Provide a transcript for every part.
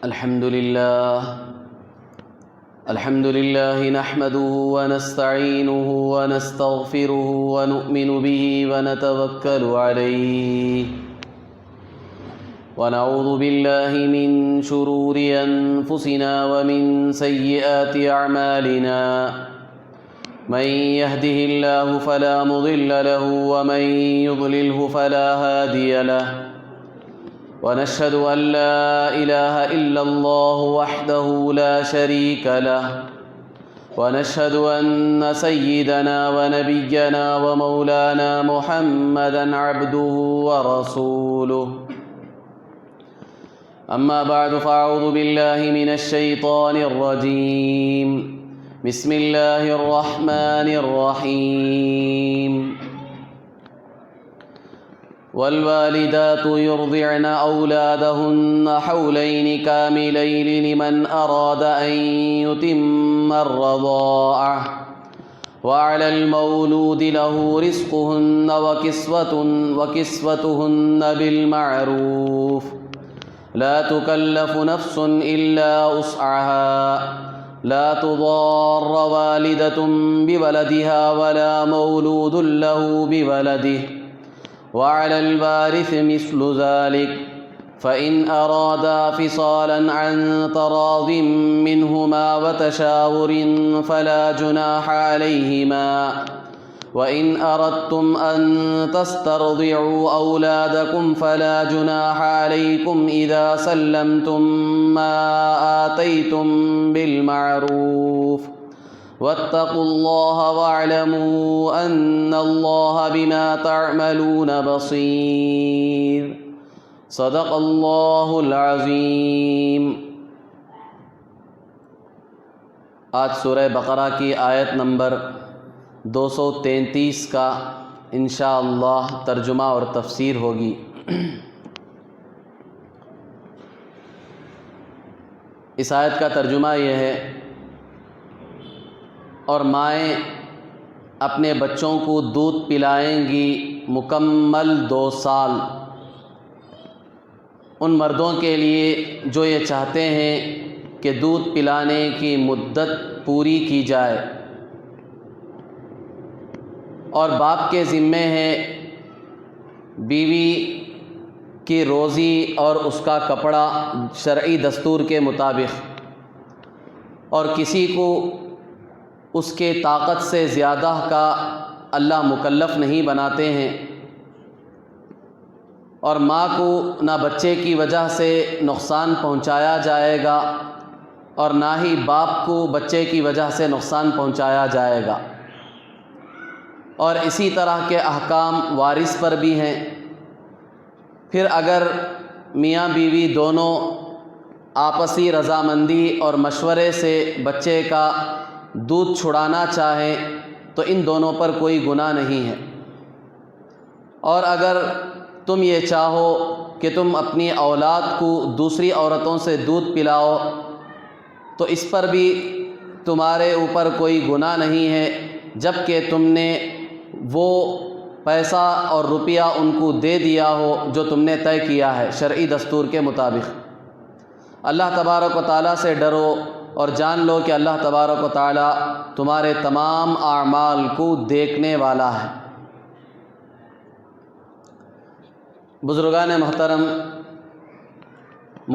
الحمد لله نحمده ونستعينه ونستغفره ونؤمن به ونتوكل عليه ونعوذ بالله من شرور أنفسنا ومن سيئات أعمالنا من يهده الله فلا مضل له ومن يضلله فلا هادي له ونشهد أن لا إله إلا الله وحده لا شريك له ونشهد أن سيدنا ونبينا ومولانا محمدا عبده ورسوله أما بعد فأعوذ بالله من الشيطان الرجيم بسم الله الرحمن الرحيم والوالدات يرضعن أولادهن حولين كاملين لمن أراد أن يتم الرضاعة وعلى المولود له رزقهن وكسوتهن بالمعروف لا تكلف نفس إلا وسعها لا تضار والدة بولدها ولا مولود له بولده وعلى الوارث مثل ذلك فإن أرادا فصالا عن تراض منهما وتشاور فلا جناح عليهما وإن أردتم أن تسترضعوا أولادكم فلا جناح عليكم إذا سلمتم ما آتيتم بالمعروف واتقوا الله واعلموا أن الله بما تعملون بصير صدق الله العظیم۔ آج سورہ بقرہ کی آیت نمبر 233 کا انشاءاللہ ترجمہ اور تفسیر ہوگی۔ اس آیت کا ترجمہ یہ ہے، اور مائیں اپنے بچوں کو دودھ پلائیں گی مکمل 2 سال ان مردوں کے لیے جو یہ چاہتے ہیں کہ دودھ پلانے کی مدت پوری کی جائے، اور باپ کے ذمے ہے بیوی کی روزی اور اس کا کپڑا شرعی دستور کے مطابق، اور کسی کو اس کے طاقت سے زیادہ کا اللہ مکلف نہیں بناتے ہیں، اور ماں کو نہ بچے کی وجہ سے نقصان پہنچایا جائے گا اور نہ ہی باپ کو بچے کی وجہ سے نقصان پہنچایا جائے گا، اور اسی طرح کے احکام وارث پر بھی ہیں۔ پھر اگر میاں بیوی دونوں آپسی رضامندی اور مشورے سے بچے کا دودھ چھڑانا چاہیں تو ان دونوں پر کوئی گناہ نہیں ہے، اور اگر تم یہ چاہو کہ تم اپنی اولاد کو دوسری عورتوں سے دودھ پلاؤ تو اس پر بھی تمہارے اوپر کوئی گناہ نہیں ہے، جب کہ تم نے وہ پیسہ اور روپیہ ان کو دے دیا ہو جو تم نے طے کیا ہے شرعی دستور کے مطابق۔ اللہ تبارک و تعالیٰ سے ڈرو اور جان لو کہ اللہ تبارک و تعالیٰ تمہارے تمام اعمال کو دیکھنے والا ہے۔ بزرگان محترم،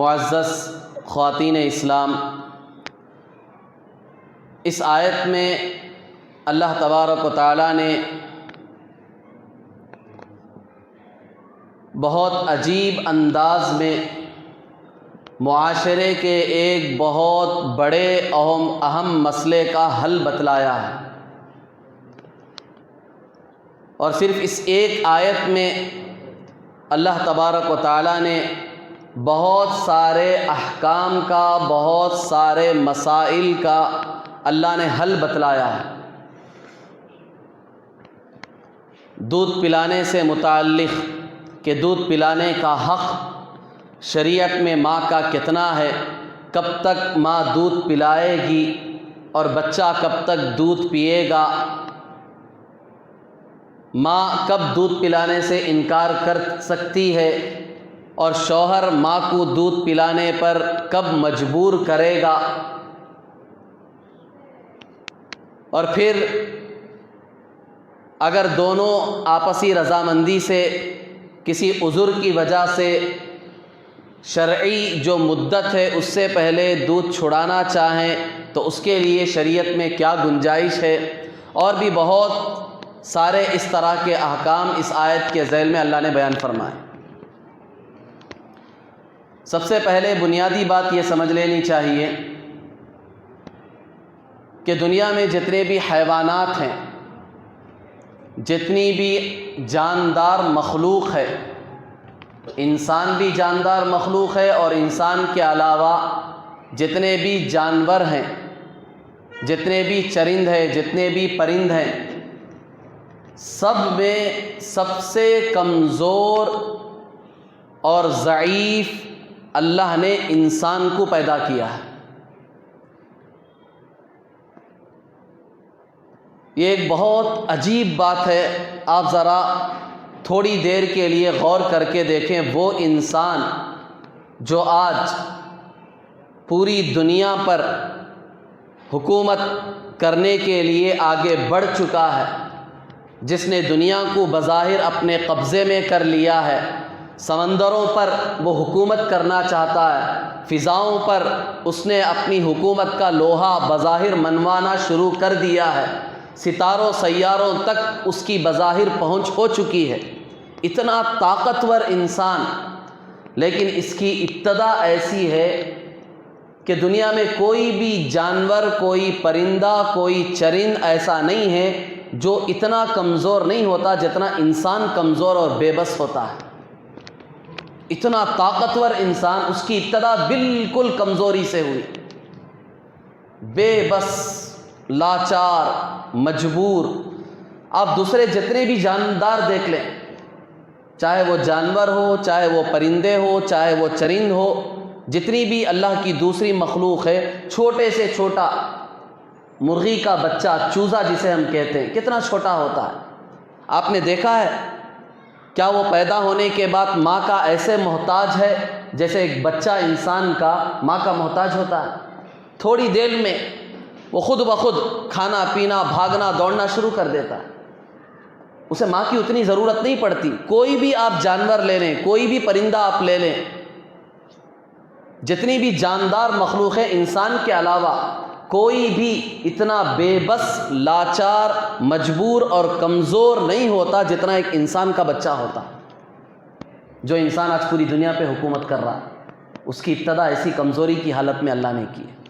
معزز خواتین اسلام، اس آیت میں اللہ تبارک و تعالیٰ نے بہت عجیب انداز میں معاشرے کے ایک بہت بڑے اہم مسئلے کا حل بتلایا ہے، اور صرف اس ایک آیت میں اللہ تبارک و تعالیٰ نے بہت سارے احکام کا، بہت سارے مسائل کا اللہ نے حل بتلایا ہے۔ دودھ پلانے سے متعلق کہ دودھ پلانے کا حق شریعت میں ماں کا کتنا ہے، کب تک ماں دودھ پلائے گی اور بچہ کب تک دودھ پیے گا، ماں کب دودھ پلانے سے انکار کر سکتی ہے، اور شوہر ماں کو دودھ پلانے پر کب مجبور کرے گا، اور پھر اگر دونوں آپسی رضامندی سے کسی عذر کی وجہ سے شرعی جو مدت ہے اس سے پہلے دودھ چھڑانا چاہیں تو اس کے لیے شریعت میں کیا گنجائش ہے، اور بھی بہت سارے اس طرح کے احکام اس آیت کے ذیل میں اللہ نے بیان فرمائے۔ سب سے پہلے بنیادی بات یہ سمجھ لینی چاہیے کہ دنیا میں جتنے بھی حیوانات ہیں، جتنی بھی جاندار مخلوق ہے، انسان بھی جاندار مخلوق ہے، اور انسان کے علاوہ جتنے بھی جانور ہیں، جتنے بھی چرند ہیں، جتنے بھی پرند ہیں، سب میں سب سے کمزور اور ضعیف اللہ نے انسان کو پیدا کیا ہے۔ یہ ایک بہت عجیب بات ہے، آپ ذرا تھوڑی دیر کے لیے غور کر کے دیکھیں، وہ انسان جو آج پوری دنیا پر حکومت کرنے کے لیے آگے بڑھ چکا ہے، جس نے دنیا کو بظاہر اپنے قبضے میں کر لیا ہے، سمندروں پر وہ حکومت کرنا چاہتا ہے، فضاؤں پر اس نے اپنی حکومت کا لوہا بظاہر منوانا شروع کر دیا ہے، ستاروں سیاروں تک اس کی بظاہر پہنچ ہو چکی ہے، اتنا طاقتور انسان، لیکن اس کی ابتدا ایسی ہے کہ دنیا میں کوئی بھی جانور، کوئی پرندہ، کوئی چرند ایسا نہیں ہے جو اتنا کمزور نہیں ہوتا جتنا انسان کمزور اور بے بس ہوتا ہے۔ اتنا طاقتور انسان، اس کی ابتدا بالکل کمزوری سے ہوئی، بے بس، لاچار، مجبور۔ آپ دوسرے جتنے بھی جاندار دیکھ لیں، چاہے وہ جانور ہو، چاہے وہ پرندے ہو، چاہے وہ چرند ہو، جتنی بھی اللہ کی دوسری مخلوق ہے، چھوٹے سے چھوٹا مرغی کا بچہ، چوزا جسے ہم کہتے ہیں، کتنا چھوٹا ہوتا ہے۔ آپ نے دیکھا ہے کیا وہ پیدا ہونے کے بعد ماں کا ایسے محتاج ہے جیسے ایک بچہ انسان کا ماں کا محتاج ہوتا ہے؟ تھوڑی دیر میں وہ خود بخود کھانا پینا، بھاگنا دوڑنا شروع کر دیتا ہے، اسے ماں کی اتنی ضرورت نہیں پڑتی۔ کوئی بھی آپ جانور لے لیں، کوئی بھی پرندہ آپ لے لیں، جتنی بھی جاندار مخلوق ہے انسان کے علاوہ، کوئی بھی اتنا بے بس، لاچار، مجبور اور کمزور نہیں ہوتا جتنا ایک انسان کا بچہ ہوتا، جو انسان آج پوری دنیا پہ حکومت کر رہا ہے۔ اس کی ابتدا ایسی کمزوری کی حالت میں اللہ نے کی ہے۔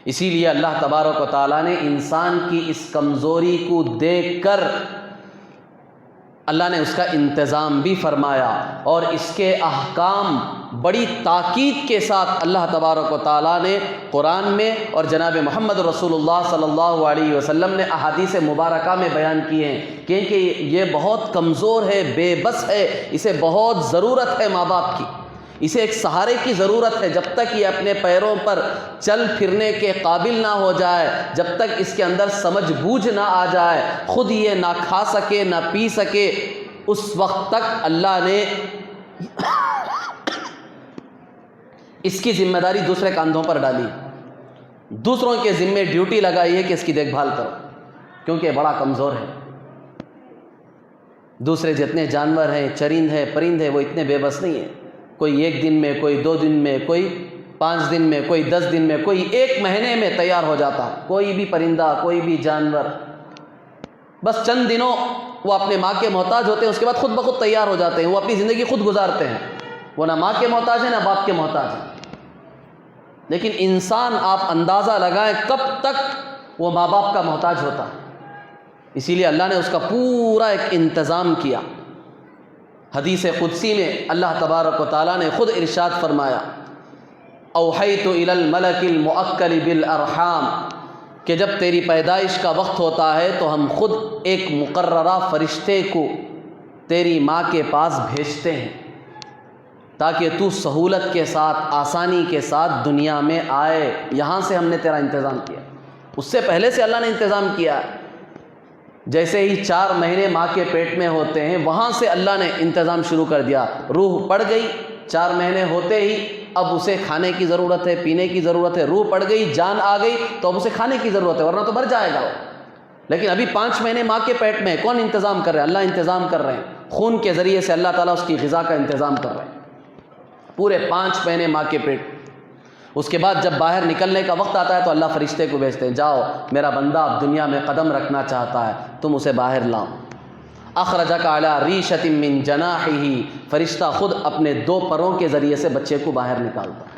اسی لیے اللہ تبارک و تعالیٰ نے انسان کی اس کمزوری کو دیکھ کر اللہ نے اس کا انتظام بھی فرمایا، اور اس کے احکام بڑی تاکید کے ساتھ اللہ تبارک و تعالیٰ نے قرآن میں اور جناب محمد رسول اللہ صلی اللہ علیہ وسلم نے احادیث مبارکہ میں بیان کیے ہیں، کیونکہ یہ بہت کمزور ہے، بے بس ہے، اسے بہت ضرورت ہے ماں باپ کی، اسے ایک سہارے کی ضرورت ہے۔ جب تک یہ اپنے پیروں پر چل پھرنے کے قابل نہ ہو جائے، جب تک اس کے اندر سمجھ بوجھ نہ آ جائے، خود یہ نہ کھا سکے نہ پی سکے، اس وقت تک اللہ نے اس کی ذمہ داری دوسرے کاندھوں پر ڈالی، دوسروں کے ذمے ڈیوٹی لگائی ہے کہ اس کی دیکھ بھال کرو، کیونکہ یہ بڑا کمزور ہے۔ دوسرے جتنے جانور ہیں، چرند ہیں، پرند ہیں، وہ اتنے بے بس نہیں ہیں۔ کوئی 1 دن میں، کوئی 2 دن میں، کوئی 5 دن میں، کوئی 10 دن میں، کوئی 1 مہینے میں تیار ہو جاتا۔ کوئی بھی پرندہ، کوئی بھی جانور بس چند دنوں وہ اپنے ماں کے محتاج ہوتے ہیں، اس کے بعد خود بخود تیار ہو جاتے ہیں، وہ اپنی زندگی خود گزارتے ہیں، وہ نہ ماں کے محتاج ہیں نہ باپ کے محتاج ہیں۔ لیکن انسان آپ اندازہ لگائیں کب تک وہ ماں باپ کا محتاج ہوتا ہے۔ اسی لیے اللہ نے اس کا پورا ایک انتظام کیا۔ حدیث قدسی میں اللہ تبارک و تعالیٰ نے خود ارشاد فرمایا، اوحیت الی الملک المؤکل بالارحام، کہ جب تیری پیدائش کا وقت ہوتا ہے تو ہم خود ایک مقررہ فرشتے کو تیری ماں کے پاس بھیجتے ہیں تاکہ تو سہولت کے ساتھ، آسانی کے ساتھ دنیا میں آئے۔ یہاں سے ہم نے تیرا انتظام کیا، اس سے پہلے سے اللہ نے انتظام کیا ہے۔ جیسے ہی 4 مہینے ماں کے پیٹ میں ہوتے ہیں وہاں سے اللہ نے انتظام شروع کر دیا. روح پڑ گئی 4 مہینے ہوتے ہی، اب اسے کھانے کی ضرورت ہے، پینے کی ضرورت ہے. روح پڑ گئی، جان آ گئی تو اب اسے کھانے کی ضرورت ہے، ورنہ تو مر جائے گا وہ. لیکن ابھی 5 مہینے ماں کے پیٹ میں، کون انتظام کر رہے ہیں؟ اللہ انتظام کر رہے ہیں. خون کے ذریعے سے اللہ تعالیٰ اس کی غذا کا انتظام کر رہے ہیں پورے 5 مہینے ماں کے پیٹ. اس کے بعد جب باہر نکلنے کا وقت آتا ہے تو اللہ فرشتے کو بھیجتے ہیں، جاؤ میرا بندہ اب دنیا میں قدم رکھنا چاہتا ہے، تم اسے باہر لاؤ. اخرجک علی ریشۃ من جناحہ، فرشتہ خود اپنے 2 پروں کے ذریعے سے بچے کو باہر نکالتا ہے.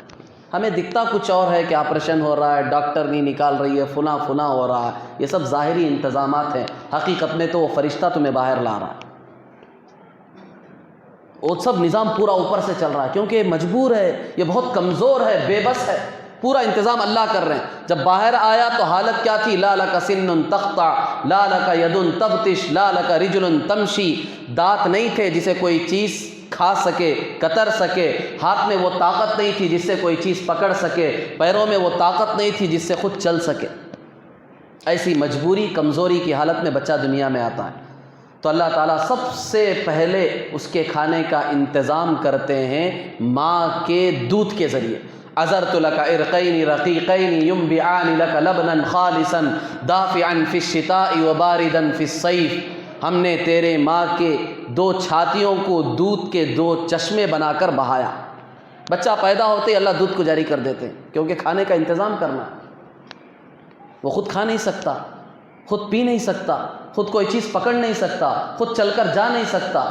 ہمیں دکھتا کچھ اور ہے کہ آپریشن ہو رہا ہے، ڈاکٹر نہیں نکال رہی ہے، فلاں ہو رہا ہے. یہ سب ظاہری انتظامات ہیں، حقیقت میں تو وہ فرشتہ تمہیں باہر لا رہا ہے. وہ سب نظام پورا اوپر سے چل رہا ہے، کیونکہ یہ مجبور ہے، یہ بہت کمزور ہے، بے بس ہے. پورا انتظام اللہ کر رہے ہیں. جب باہر آیا تو حالت کیا تھی؟ لا لک سن تقطع، لا لک ید تبطش، لا لک رجل تمشی. دانت نہیں تھے جسے کوئی چیز کھا سکے، کتر سکے. ہاتھ میں وہ طاقت نہیں تھی جس سے کوئی چیز پکڑ سکے. پیروں میں وہ طاقت نہیں تھی جس سے خود چل سکے. ایسی مجبوری، کمزوری کی حالت میں بچہ دنیا میں آتا ہے تو اللہ تعالیٰ سب سے پہلے اس کے کھانے کا انتظام کرتے ہیں ماں کے دودھ کے ذریعے. عذرت لک عرقین رقیقین ینبعان لک لبنا خالصا دافعا فی الشتاء وباردا فی الصیف. ہم نے تیرے ماں کے 2 چھاتیوں کو دودھ کے 2 چشمے بنا کر بہایا. بچہ پیدا ہوتے ہی اللہ دودھ کو جاری کر دیتے ہیں، کیونکہ کھانے کا انتظام کرنا. وہ خود کھا نہیں سکتا، خود پی نہیں سکتا، خود کوئی چیز پکڑ نہیں سکتا، خود چل کر جا نہیں سکتا،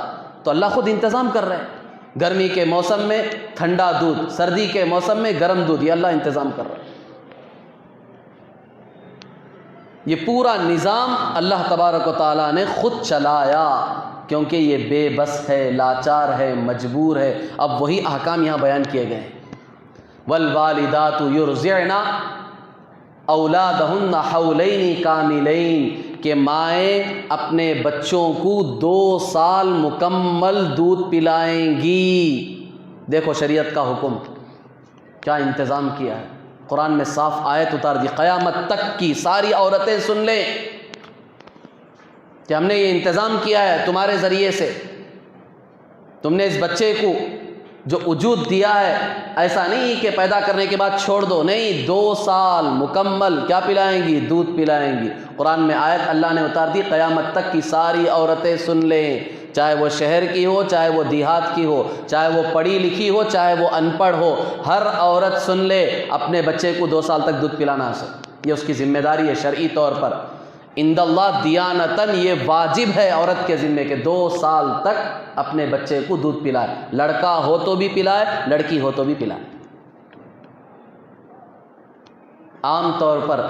تو اللہ خود انتظام کر رہے ہیں. گرمی کے موسم میں ٹھنڈا دودھ، سردی کے موسم میں گرم دودھ، یہ اللہ انتظام کر رہا ہے. یہ پورا نظام اللہ تبارک و تعالیٰ نے خود چلایا، کیونکہ یہ بے بس ہے، لاچار ہے، مجبور ہے. اب وہی احکام یہاں بیان کیے گئے ہیں. والوالدات یرضعن اولادہن حولین کاملین، کہ مائیں اپنے بچوں کو 2 سال مکمل دودھ پلائیں گی. دیکھو شریعت کا حکم کیا انتظام کیا ہے. قرآن میں صاف آیت اتار دی، قیامت تک کی ساری عورتیں سن لیں کہ ہم نے یہ انتظام کیا ہے تمہارے ذریعے سے. تم نے اس بچے کو جو وجود دیا ہے، ایسا نہیں کہ پیدا کرنے کے بعد چھوڑ دو، نہیں، 2 سال مکمل کیا پلائیں گی؟ دودھ پلائیں گی. قرآن میں آیت اللہ نے اتار دی، قیامت تک کی ساری عورتیں سن لیں، چاہے وہ شہر کی ہو، چاہے وہ دیہات کی ہو، چاہے وہ پڑھی لکھی ہو، چاہے وہ ان پڑھ ہو. ہر عورت سن لے اپنے بچے کو 2 سال تک دودھ پلانا ہے. یہ اس کی ذمہ داری ہے شرعی طور پر. عند اللہ دیانتاً یہ واجب ہے عورت کے ذمے کہ 2 سال تک اپنے بچے کو دودھ پلائے. لڑکا ہو تو بھی پلائے، لڑکی ہو تو بھی پلائے. عام طور پر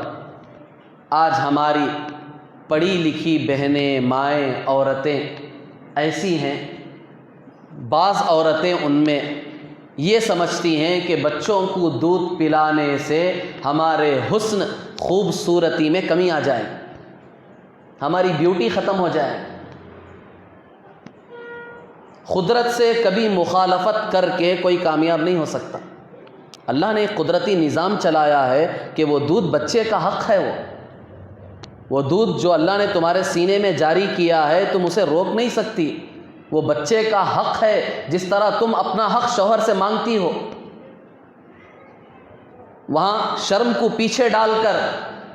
آج ہماری پڑھی لکھی بہنیں، مائیں، عورتیں ایسی ہیں، بعض عورتیں ان میں یہ سمجھتی ہیں کہ بچوں کو دودھ پلانے سے ہمارے حسن، خوبصورتی میں کمی آ جائے، ہماری بیوٹی ختم ہو جائے. قدرت سے کبھی مخالفت کر کے کوئی کامیاب نہیں ہو سکتا. اللہ نے ایک قدرتی نظام چلایا ہے کہ وہ دودھ بچے کا حق ہے. وہ دودھ جو اللہ نے تمہارے سینے میں جاری کیا ہے تم اسے روک نہیں سکتی. وہ بچے کا حق ہے، جس طرح تم اپنا حق شوہر سے مانگتی ہو. وہاں شرم کو پیچھے ڈال کر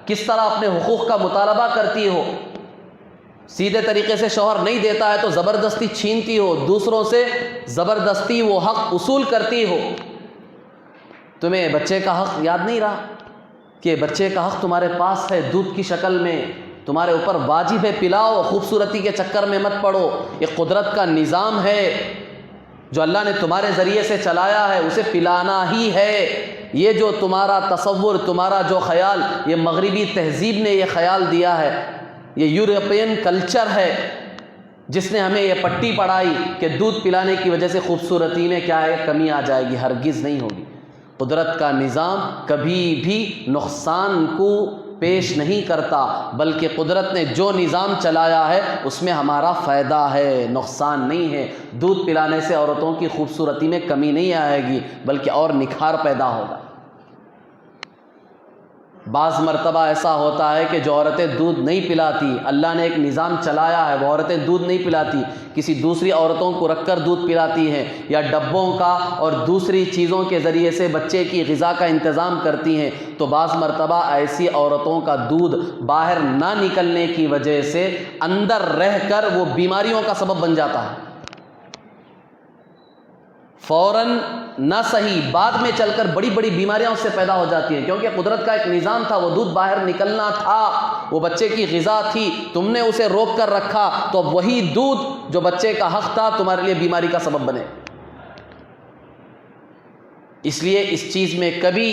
کس طرح اپنے حقوق کا مطالبہ کرتی ہو. سیدھے طریقے سے شوہر نہیں دیتا ہے تو زبردستی چھینتی ہو، دوسروں سے زبردستی وہ حق وصول کرتی ہو. تمہیں بچے کا حق یاد نہیں رہا کہ بچے کا حق تمہارے پاس ہے دودھ کی شکل میں، تمہارے اوپر واجب ہے، پلاؤ، خوبصورتی کے چکر میں مت پڑو. یہ قدرت کا نظام ہے جو اللہ نے تمہارے ذریعے سے چلایا ہے، اسے پلانا ہی ہے. یہ جو تمہارا تصور، تمہارا جو خیال، یہ مغربی تہذیب نے یہ خیال دیا ہے، یہ یورپین کلچر ہے جس نے ہمیں یہ پٹی پڑھائی کہ دودھ پلانے کی وجہ سے خوبصورتی میں کیا ہے، کمی آ جائے گی. ہرگز نہیں ہوگی. قدرت کا نظام کبھی بھی نقصان کو پیش نہیں کرتا، بلکہ قدرت نے جو نظام چلایا ہے اس میں ہمارا فائدہ ہے، نقصان نہیں ہے. دودھ پلانے سے عورتوں کی خوبصورتی میں کمی نہیں آئے گی، بلکہ اور نکھار پیدا ہوگا. بعض مرتبہ ایسا ہوتا ہے کہ جو عورتیں دودھ نہیں پلاتی، اللہ نے ایک نظام چلایا ہے، وہ عورتیں دودھ نہیں پلاتی، کسی دوسری عورتوں کو رکھ کر دودھ پلاتی ہیں، یا ڈبوں کا اور دوسری چیزوں کے ذریعے سے بچے کی غذا کا انتظام کرتی ہیں، تو بعض مرتبہ ایسی عورتوں کا دودھ باہر نہ نکلنے کی وجہ سے اندر رہ کر وہ بیماریوں کا سبب بن جاتا ہے۔ فوراً نہ صحیح، بعد میں چل کر بڑی بڑی بیماریاں اس سے پیدا ہو جاتی ہیں، کیونکہ قدرت کا ایک نظام تھا، وہ دودھ باہر نکلنا تھا، وہ بچے کی غذا تھی، تم نے اسے روک کر رکھا، تو وہی دودھ جو بچے کا حق تھا تمہارے لیے بیماری کا سبب بنے۔ اس لیے اس چیز میں کبھی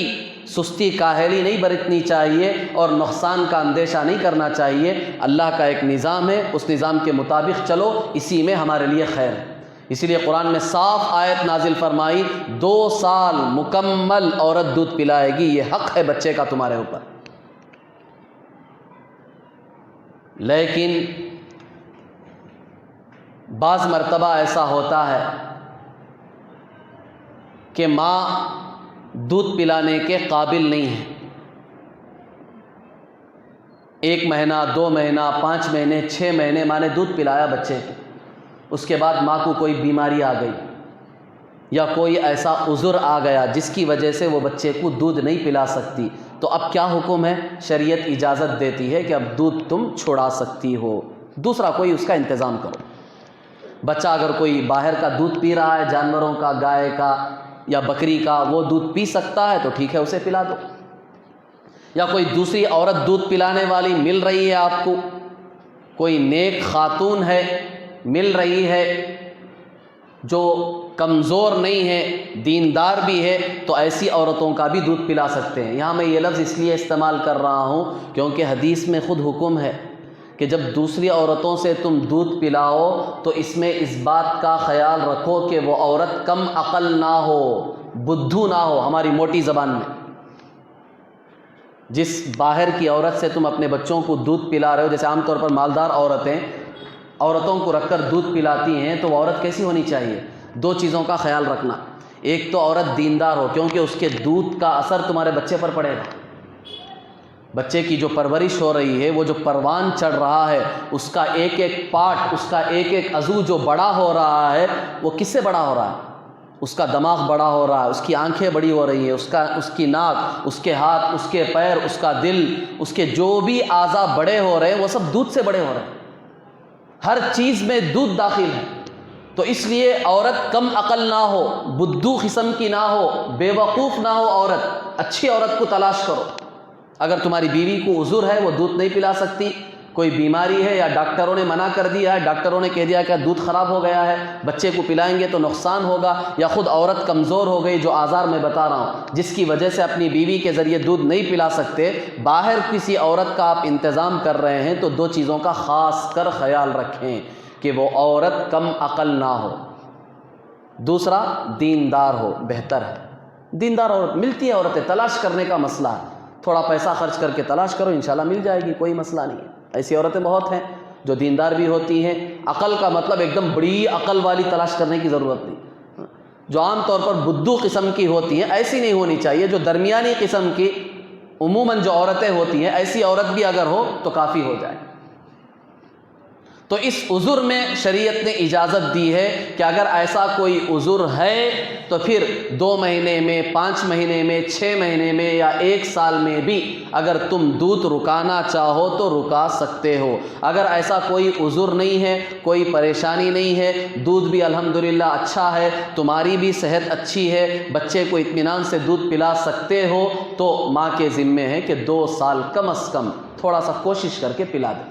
سستی کاہلی نہیں برتنی چاہیے اور نقصان کا اندیشہ نہیں کرنا چاہیے۔ اللہ کا ایک نظام ہے، اس نظام کے مطابق چلو، اسی میں ہمارے لیے خیر ہے۔ اسی لیے قرآن میں صاف آیت نازل فرمائی، 2 سال مکمل عورت دودھ پلائے گی، یہ حق ہے بچے کا تمہارے اوپر۔ لیکن بعض مرتبہ ایسا ہوتا ہے کہ ماں دودھ پلانے کے قابل نہیں ہے، 1 مہینہ 2 مہینہ 5 مہینے 6 مہینے ماں نے دودھ پلایا بچے کو، اس کے بعد ماں کو کوئی بیماری آ گئی یا کوئی ایسا عذر آ گیا جس کی وجہ سے وہ بچے کو دودھ نہیں پلا سکتی، تو اب کیا حکم ہے؟ شریعت اجازت دیتی ہے کہ اب دودھ تم چھڑا سکتی ہو، دوسرا کوئی اس کا انتظام کرو۔ بچہ اگر کوئی باہر کا دودھ پی رہا ہے، جانوروں کا، گائے کا یا بکری کا، وہ دودھ پی سکتا ہے تو ٹھیک ہے، اسے پلا دو۔ یا کوئی دوسری عورت دودھ پلانے والی مل رہی ہے آپ کو، کوئی نیک خاتون ہے مل رہی ہے جو کمزور نہیں ہے، دیندار بھی ہے، تو ایسی عورتوں کا بھی دودھ پلا سکتے ہیں۔ یہاں میں یہ لفظ اس لیے استعمال کر رہا ہوں کیونکہ حدیث میں خود حکم ہے کہ جب دوسری عورتوں سے تم دودھ پلاؤ تو اس میں اس بات کا خیال رکھو کہ وہ عورت کم عقل نہ ہو، بدھو نہ ہو، ہماری موٹی زبان میں۔ جس باہر کی عورت سے تم اپنے بچوں کو دودھ پلا رہے ہو، جیسے عام طور پر مالدار عورتوں کو رکھ کر دودھ پلاتی ہیں، تو وہ عورت کیسی ہونی چاہیے؟ 2 چیزوں کا خیال رکھنا، ایک تو عورت دیندار ہو، کیونکہ اس کے دودھ کا اثر تمہارے بچے پر پڑے گا۔ بچے کی جو پرورش ہو رہی ہے، وہ جو پروان چڑھ رہا ہے، اس کا ایک ایک پارٹ، اس کا ایک ایک عضو جو بڑا ہو رہا ہے، وہ کس سے بڑا ہو رہا ہے؟ اس کا دماغ بڑا ہو رہا ہے، اس کی آنکھیں بڑی ہو رہی ہیں، اس کی ناک، اس کے ہاتھ، اس کے پیر، اس کا دل، اس کے جو بھی اعضاء بڑے ہو رہے ہیں وہ سب دودھ سے بڑے ہو رہے ہیں، ہر چیز میں دودھ داخل ہے۔ تو اس لیے عورت کم عقل نہ ہو، بدھو قسم کی نہ ہو، بے وقوف نہ ہو عورت، اچھی عورت کو تلاش کرو۔ اگر تمہاری بیوی کو عذر ہے، وہ دودھ نہیں پلا سکتی، کوئی بیماری ہے یا ڈاکٹروں نے منع کر دیا ہے، ڈاکٹروں نے کہہ دیا کہ دودھ خراب ہو گیا ہے، بچے کو پلائیں گے تو نقصان ہوگا، یا خود عورت کمزور ہو گئی، جو آزار میں بتا رہا ہوں، جس کی وجہ سے اپنی بیوی کے ذریعے دودھ نہیں پلا سکتے، باہر کسی عورت کا آپ انتظام کر رہے ہیں، تو 2 چیزوں کا خاص کر خیال رکھیں کہ وہ عورت کم عقل نہ ہو، دوسرا دیندار ہو، بہتر ہے۔ دیندار عورت ملتی ہے، عورتیں تلاش کرنے کا مسئلہ ہے، تھوڑا پیسہ خرچ کر کے تلاش کرو، انشاءاللہ مل جائے گی، کوئی مسئلہ نہیں ہے۔ ایسی عورتیں بہت ہیں جو دیندار بھی ہوتی ہیں، عقل کا مطلب ایک دم بڑی عقل والی تلاش کرنے کی ضرورت نہیں، جو عام طور پر بدھو قسم کی ہوتی ہیں ایسی نہیں ہونی چاہیے، جو درمیانی قسم کی عموماً جو عورتیں ہوتی ہیں، ایسی عورت بھی اگر ہو تو کافی ہو جائے۔ تو اس عذر میں شریعت نے اجازت دی ہے کہ اگر ایسا کوئی عذر ہے تو پھر 2 مہینے میں، 5 مہینے میں، 6 مہینے میں یا 1 سال میں بھی اگر تم دودھ رکانا چاہو تو رکا سکتے ہو۔ اگر ایسا کوئی عذر نہیں ہے، کوئی پریشانی نہیں ہے، دودھ بھی الحمدللہ اچھا ہے، تمہاری بھی صحت اچھی ہے، بچے کو اطمینان سے دودھ پلا سکتے ہو، تو ماں کے ذمے ہے کہ 2 سال کم از کم تھوڑا سا کوشش کر کے پلا دے۔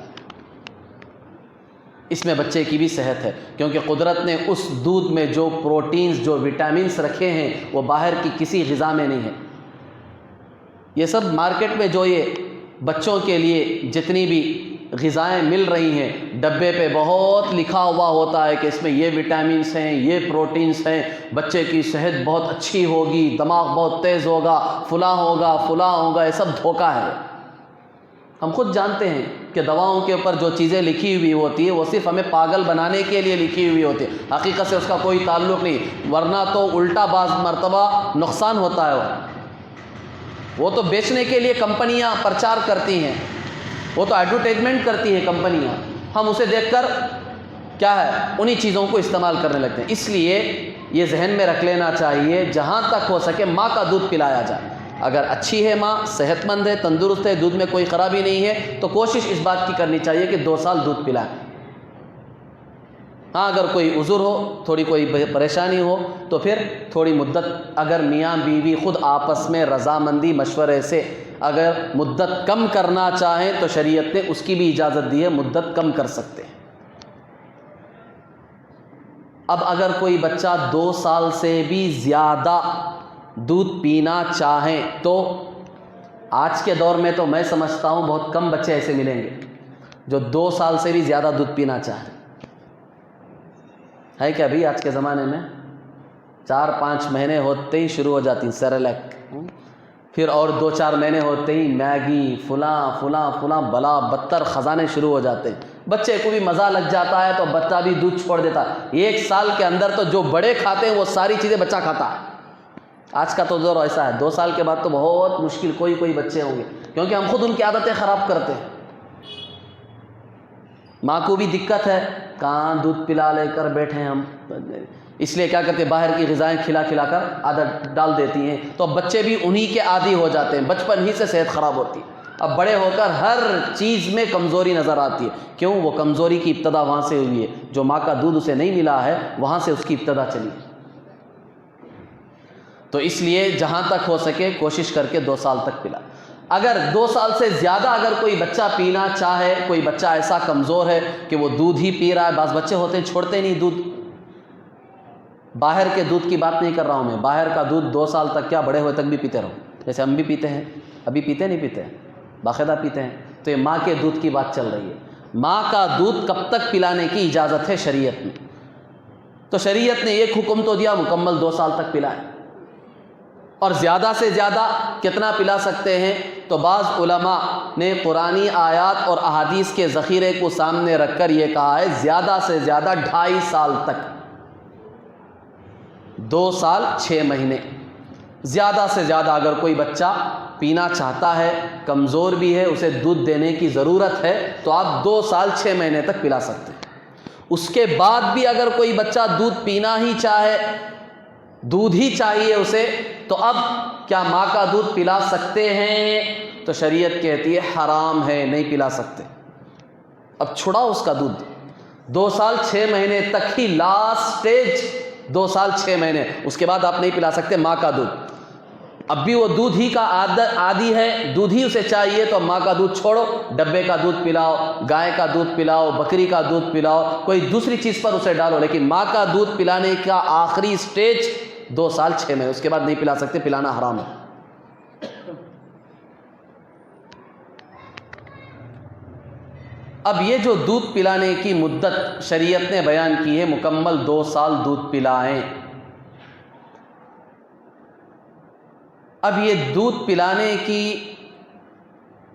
اس میں بچے کی بھی صحت ہے، کیونکہ قدرت نے اس دودھ میں جو پروٹینز، جو وٹامنز رکھے ہیں، وہ باہر کی کسی غذا میں نہیں ہے۔ یہ سب مارکیٹ میں جو یہ بچوں کے لیے جتنی بھی غذائیں مل رہی ہیں، ڈبے پہ بہت لکھا ہوا ہوتا ہے کہ اس میں یہ وٹامنز ہیں، یہ پروٹینز ہیں، بچے کی صحت بہت اچھی ہوگی، دماغ بہت تیز ہوگا، فلاں ہوگا فلاں ہوگا، یہ سب دھوکہ ہے۔ ہم خود جانتے ہیں کہ دواؤں کے اوپر جو چیزیں لکھی ہوئی ہوتی ہے وہ صرف ہمیں پاگل بنانے کے لیے لکھی ہوئی ہوتی ہے، حقیقت سے اس کا کوئی تعلق نہیں، ورنہ تو الٹا بعض مرتبہ نقصان ہوتا ہے۔ وہ تو بیچنے کے لیے کمپنیاں پرچار کرتی ہیں، وہ تو ایڈورٹائزمنٹ کرتی ہیں کمپنیاں، ہم اسے دیکھ کر کیا ہے انہی چیزوں کو استعمال کرنے لگتے ہیں۔ اس لیے یہ ذہن میں رکھ لینا چاہیے جہاں تک ہو سکے ماں کا دودھ پلایا جائے۔ اگر اچھی ہے ماں، صحت مند ہے، تندرست ہے، دودھ میں کوئی خرابی نہیں ہے، تو کوشش اس بات کی کرنی چاہیے کہ 2 سال دودھ پلائیں۔ ہاں اگر کوئی عذر ہو، تھوڑی کوئی پریشانی ہو، تو پھر تھوڑی مدت، اگر میاں بیوی خود آپس میں رضامندی مشورے سے اگر مدت کم کرنا چاہیں تو شریعت نے اس کی بھی اجازت دی ہے، مدت کم کر سکتے ہیں۔ اب اگر کوئی بچہ 2 سال سے بھی زیادہ دودھ پینا چاہیں تو آج کے دور میں تو میں سمجھتا ہوں بہت کم بچے ایسے ملیں گے جو 2 سال سے بھی زیادہ دودھ پینا چاہیں۔ ہے کیا بھی آج کے زمانے میں 4-5 مہینے ہوتے ہی شروع ہو جاتی سیریلیک، پھر اور 2-4 مہینے ہوتے ہی میگی، فلاں بلا بدتر خزانے شروع ہو جاتے ہیں۔ بچے کو بھی مزہ لگ جاتا ہے تو بچہ بھی دودھ چھوڑ دیتا ہے۔ 1 سال کے اندر تو جو بڑے کھاتے ہیں وہ ساری چیزیں بچہ کھاتا ہے۔ آج کا تو دور ایسا ہے، 2 سال کے بعد تو بہت مشکل کوئی بچے ہوں گے، کیونکہ ہم خود ان کی عادتیں خراب کرتے ہیں۔ ماں کو بھی دقت ہے، کہاں دودھ پلا لے کر بیٹھے ہم، اس لیے کیا کرتے باہر کی غذائیں کھلا کر عادت ڈال دیتی ہیں، تو اب بچے بھی انہی کے عادی ہو جاتے ہیں، بچپن ہی سے صحت خراب ہوتی ہے۔ اب بڑے ہو کر ہر چیز میں کمزوری نظر آتی ہے، کیوں؟ وہ کمزوری کی ابتدا وہاں سے ہوئی ہے، جو ماں کا دودھ اسے نہیں ملا ہے وہاں سے اس کی ابتدا چلی۔ تو اس لیے جہاں تک ہو سکے کوشش کر کے 2 سال تک پلا۔ اگر 2 سال سے زیادہ اگر کوئی بچہ پینا چاہے، کوئی بچہ ایسا کمزور ہے کہ وہ دودھ ہی پی رہا ہے، بعض بچے ہوتے ہیں چھوڑتے نہیں دودھ، باہر کے دودھ کی بات نہیں کر رہا ہوں میں، باہر کا دودھ 2 سال تک کیا بڑے ہوئے تک بھی پیتے رہو، جیسے ہم بھی پیتے ہیں، ابھی پیتے نہیں پیتے ہیں، باقاعدہ پیتے ہیں، تو یہ ماں کے دودھ کی بات چل رہی ہے۔ ماں کا دودھ کب تک پلانے کی اجازت ہے شریعت میں؟ تو شریعت نے ایک حکم تو دیا، مکمل 2 سال تک پلائیں، اور زیادہ سے زیادہ کتنا پلا سکتے ہیں؟ تو بعض علماء نے قرآنی آیات اور احادیث کے ذخیرے کو سامنے رکھ کر یہ کہا ہے زیادہ سے زیادہ 2.5 سال تک، 2 سال 6 مہینے، زیادہ سے زیادہ اگر کوئی بچہ پینا چاہتا ہے، کمزور بھی ہے، اسے دودھ دینے کی ضرورت ہے، تو آپ 2 سال 6 مہینے تک پلا سکتے ہیں۔ اس کے بعد بھی اگر کوئی بچہ دودھ پینا ہی چاہے، دودھ ہی چاہیے اسے، تو اب کیا ماں کا دودھ پلا سکتے ہیں؟ تو شریعت کہتی ہے حرام ہے، نہیں پلا سکتے۔ اب چھڑاؤ اس کا دودھ، 2 سال 6 مہینے تک ہی لاسٹ سٹیج، 2 سال 6 مہینے، اس کے بعد آپ نہیں پلا سکتے ماں کا دودھ۔ اب بھی وہ دودھ ہی کا عادی ہے، دودھ ہی اسے چاہیے، تو ماں کا دودھ چھوڑو، ڈبے کا دودھ پلاؤ، گائے کا دودھ پلاؤ، بکری کا دودھ پلاؤ، کوئی دوسری چیز پر اسے ڈالو، لیکن ماں کا دودھ پلانے کا آخری سٹیج 2 سال 6 مہینے، اس کے بعد نہیں پلا سکتے، پلانا حرام ہے۔ اب یہ جو دودھ پلانے کی مدت شریعت نے بیان کی ہے، مکمل 2 سال دودھ پلائیں۔ اب یہ دودھ پلانے کی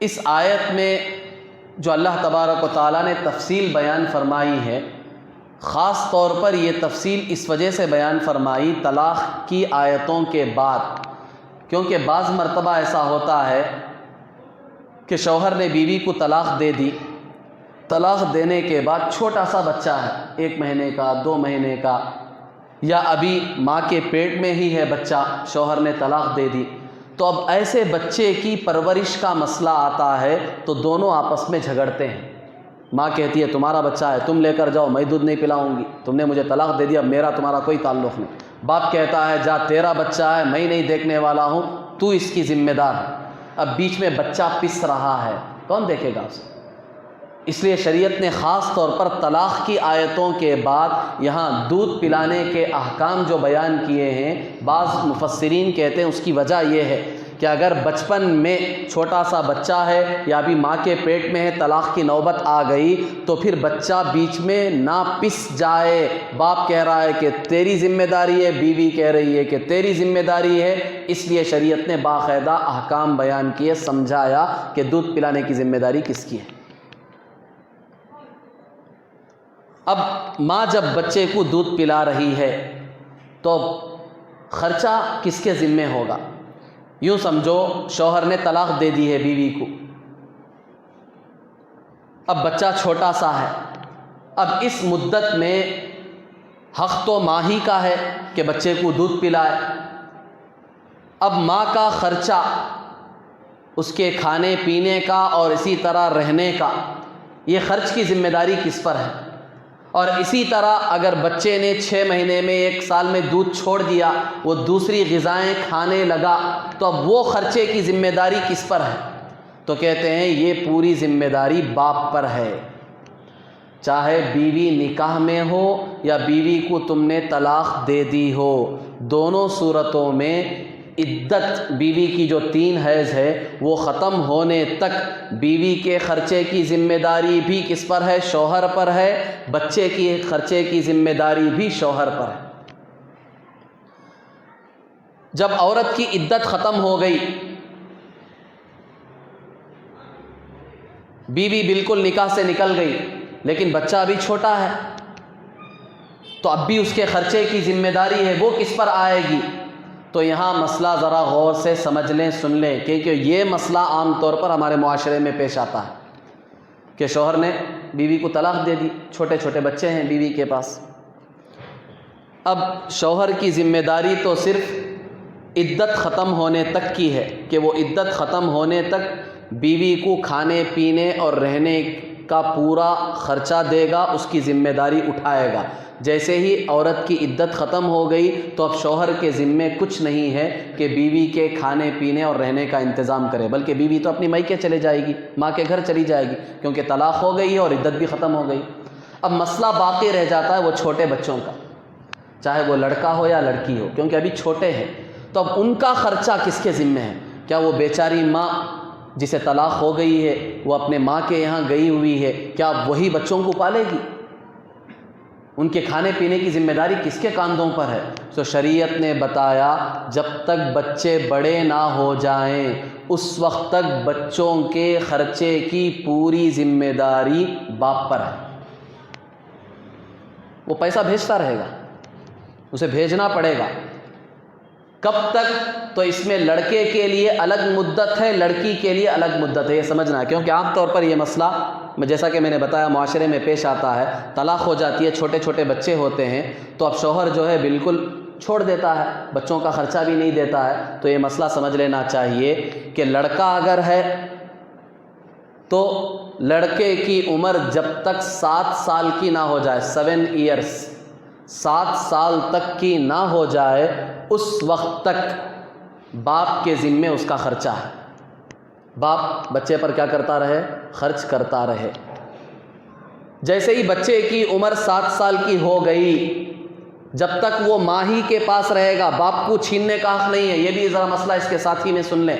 اس آیت میں جو اللہ تبارک و تعالیٰ نے تفصیل بیان فرمائی ہے، خاص طور پر یہ تفصیل اس وجہ سے بیان فرمائی طلاق کی آیتوں کے بعد، کیونکہ بعض مرتبہ ایسا ہوتا ہے کہ شوہر نے بیوی کو طلاق دے دی، طلاق دینے کے بعد چھوٹا سا بچہ ہے، 1 مہینے کا، 2 مہینے کا، یا ابھی ماں کے پیٹ میں ہی ہے بچہ، شوہر نے طلاق دے دی، تو اب ایسے بچے کی پرورش کا مسئلہ آتا ہے تو دونوں آپس میں جھگڑتے ہیں۔ ماں کہتی ہے تمہارا بچہ ہے، تم لے کر جاؤ، میں دودھ نہیں پلاؤں گی، تم نے مجھے طلاق دے دیا، اب میرا تمہارا کوئی تعلق نہیں۔ باپ کہتا ہے جا، تیرا بچہ ہے، میں نہیں دیکھنے والا ہوں، تو اس کی ذمہ دار ہے۔ اب بیچ میں بچہ پس رہا ہے، کون دیکھے گا اسے؟ اس لیے شریعت نے خاص طور پر طلاق کی آیتوں کے بعد یہاں دودھ پلانے کے احکام جو بیان کیے ہیں، بعض مفسرین کہتے ہیں اس کی وجہ یہ ہے کہ اگر بچپن میں چھوٹا سا بچہ ہے یا ابھی ماں کے پیٹ میں ہے، طلاق کی نوبت آ گئی، تو پھر بچہ بیچ میں نہ پس جائے۔ باپ کہہ رہا ہے کہ تیری ذمہ داری ہے، بیوی کہہ رہی ہے کہ تیری ذمہ داری ہے، اس لیے شریعت نے باقاعدہ احکام بیان کیے، سمجھایا کہ دودھ پلانے کی ذمہ داری کس کی ہے۔ اب ماں جب بچے کو دودھ پلا رہی ہے تو خرچہ کس کے ذمے ہوگا؟ یوں سمجھو شوہر نے طلاق دے دی ہے بیوی کو، اب بچہ چھوٹا سا ہے، اب اس مدت میں حق تو ماں ہی کا ہے کہ بچے کو دودھ پلائے، اب ماں کا خرچہ، اس کے کھانے پینے کا اور اسی طرح رہنے کا، یہ خرچ کی ذمہ داری کس پر ہے؟ اور اسی طرح اگر بچے نے 6 مہینے میں 1 سال میں دودھ چھوڑ دیا، وہ دوسری غذائیں کھانے لگا، تو اب وہ خرچے کی ذمہ داری کس پر ہے؟ تو کہتے ہیں یہ پوری ذمہ داری باپ پر ہے، چاہے بیوی نکاح میں ہو یا بیوی کو تم نے طلاق دے دی ہو، دونوں صورتوں میں عدت بیوی کی جو 3 حیض ہے وہ ختم ہونے تک بیوی کے خرچے کی ذمہ داری بھی کس پر ہے؟ شوہر پر ہے، بچے کی خرچے کی ذمہ داری بھی شوہر پر ہے۔ جب عورت کی عدت ختم ہو گئی، بیوی بالکل نکاح سے نکل گئی، لیکن بچہ ابھی چھوٹا ہے، تو اب بھی اس کے خرچے کی ذمہ داری ہے، وہ کس پر آئے گی؟ تو یہاں مسئلہ ذرا غور سے سمجھ لیں، سن لیں، کیونکہ یہ مسئلہ عام طور پر ہمارے معاشرے میں پیش آتا ہے کہ شوہر نے بیوی کو طلاق دے دی، چھوٹے چھوٹے بچے ہیں بیوی کے پاس، اب شوہر کی ذمہ داری تو صرف عدت ختم ہونے تک کی ہے کہ وہ عدت ختم ہونے تک بیوی کو کھانے پینے اور رہنے کا پورا خرچہ دے گا، اس کی ذمہ داری اٹھائے گا۔ جیسے ہی عورت کی عدت ختم ہو گئی تو اب شوہر کے ذمے کچھ نہیں ہے کہ بیوی کے کھانے پینے اور رہنے کا انتظام کرے، بلکہ بیوی تو اپنی مائکے چلے جائے گی، ماں کے گھر چلی جائے گی، کیونکہ طلاق ہو گئی ہے اور عدت بھی ختم ہو گئی۔ اب مسئلہ باقی رہ جاتا ہے وہ چھوٹے بچوں کا، چاہے وہ لڑکا ہو یا لڑکی ہو، کیونکہ ابھی چھوٹے ہیں، تو اب ان کا خرچہ کس کے ذمے ہے؟ کیا وہ بیچاری ماں جسے طلاق ہو گئی ہے، وہ اپنے ماں کے یہاں گئی ہوئی ہے، کیا وہی بچوں کو پالے گی؟ ان کے کھانے پینے کی ذمہ داری کس کے کاندھوں پر ہے؟ تو شریعت نے بتایا جب تک بچے بڑے نہ ہو جائیں اس وقت تک بچوں کے خرچے کی پوری ذمہ داری باپ پر ہے۔ وہ پیسہ بھیجتا رہے گا، اسے بھیجنا پڑے گا۔ کب تک؟ تو اس میں لڑکے کے لیے الگ مدت ہے، لڑکی کے لیے الگ مدت ہے، یہ سمجھنا ہے، کیونکہ عام طور پر یہ مسئلہ جیسا کہ میں نے بتایا معاشرے میں پیش آتا ہے، طلاق ہو جاتی ہے، چھوٹے چھوٹے بچے ہوتے ہیں، تو اب شوہر جو ہے بالکل چھوڑ دیتا ہے، بچوں کا خرچہ بھی نہیں دیتا ہے۔ تو یہ مسئلہ سمجھ لینا چاہیے کہ لڑکا اگر ہے تو لڑکے کی عمر جب تک 7 سال کی نہ ہو جائے، 7 ایئرس، 7 سال تک کی نہ ہو جائے، اس وقت تک باپ کے ذمے اس کا خرچہ ہے، باپ بچے پر کیا کرتا رہے؟ خرچ کرتا رہے۔ جیسے ہی بچے کی عمر 7 سال کی ہو گئی، جب تک وہ ماں ہی کے پاس رہے گا، باپ کو چھیننے کا حق نہیں ہے۔ یہ بھی ذرا مسئلہ اس کے ساتھ ہی میں سن لیں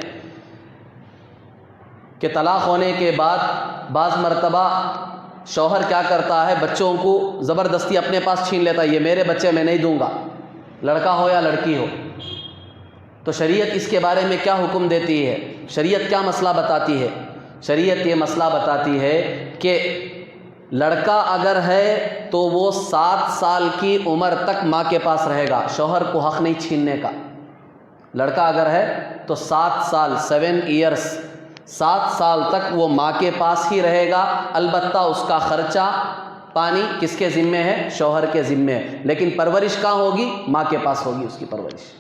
کہ طلاق ہونے کے بعد بعض مرتبہ شوہر کیا کرتا ہے، بچوں کو زبردستی اپنے پاس چھین لیتا ہے، یہ میرے بچے میں نہیں دوں گا، لڑکا ہو یا لڑکی ہو۔ تو شریعت اس کے بارے میں کیا حکم دیتی ہے؟ شریعت کیا مسئلہ بتاتی ہے؟ شریعت یہ مسئلہ بتاتی ہے کہ لڑکا اگر ہے تو وہ 7 سال کی عمر تک ماں کے پاس رہے گا، شوہر کو حق نہیں چھیننے کا۔ لڑکا اگر ہے تو 7 سال، 7 ایئرس، 7 سال تک وہ ماں کے پاس ہی رہے گا، البتہ اس کا خرچہ پانی کس کے ذمے ہے؟ شوہر کے ذمے ہے، لیکن پرورش کہاں ہوگی؟ ماں کے پاس ہوگی اس کی پرورش۔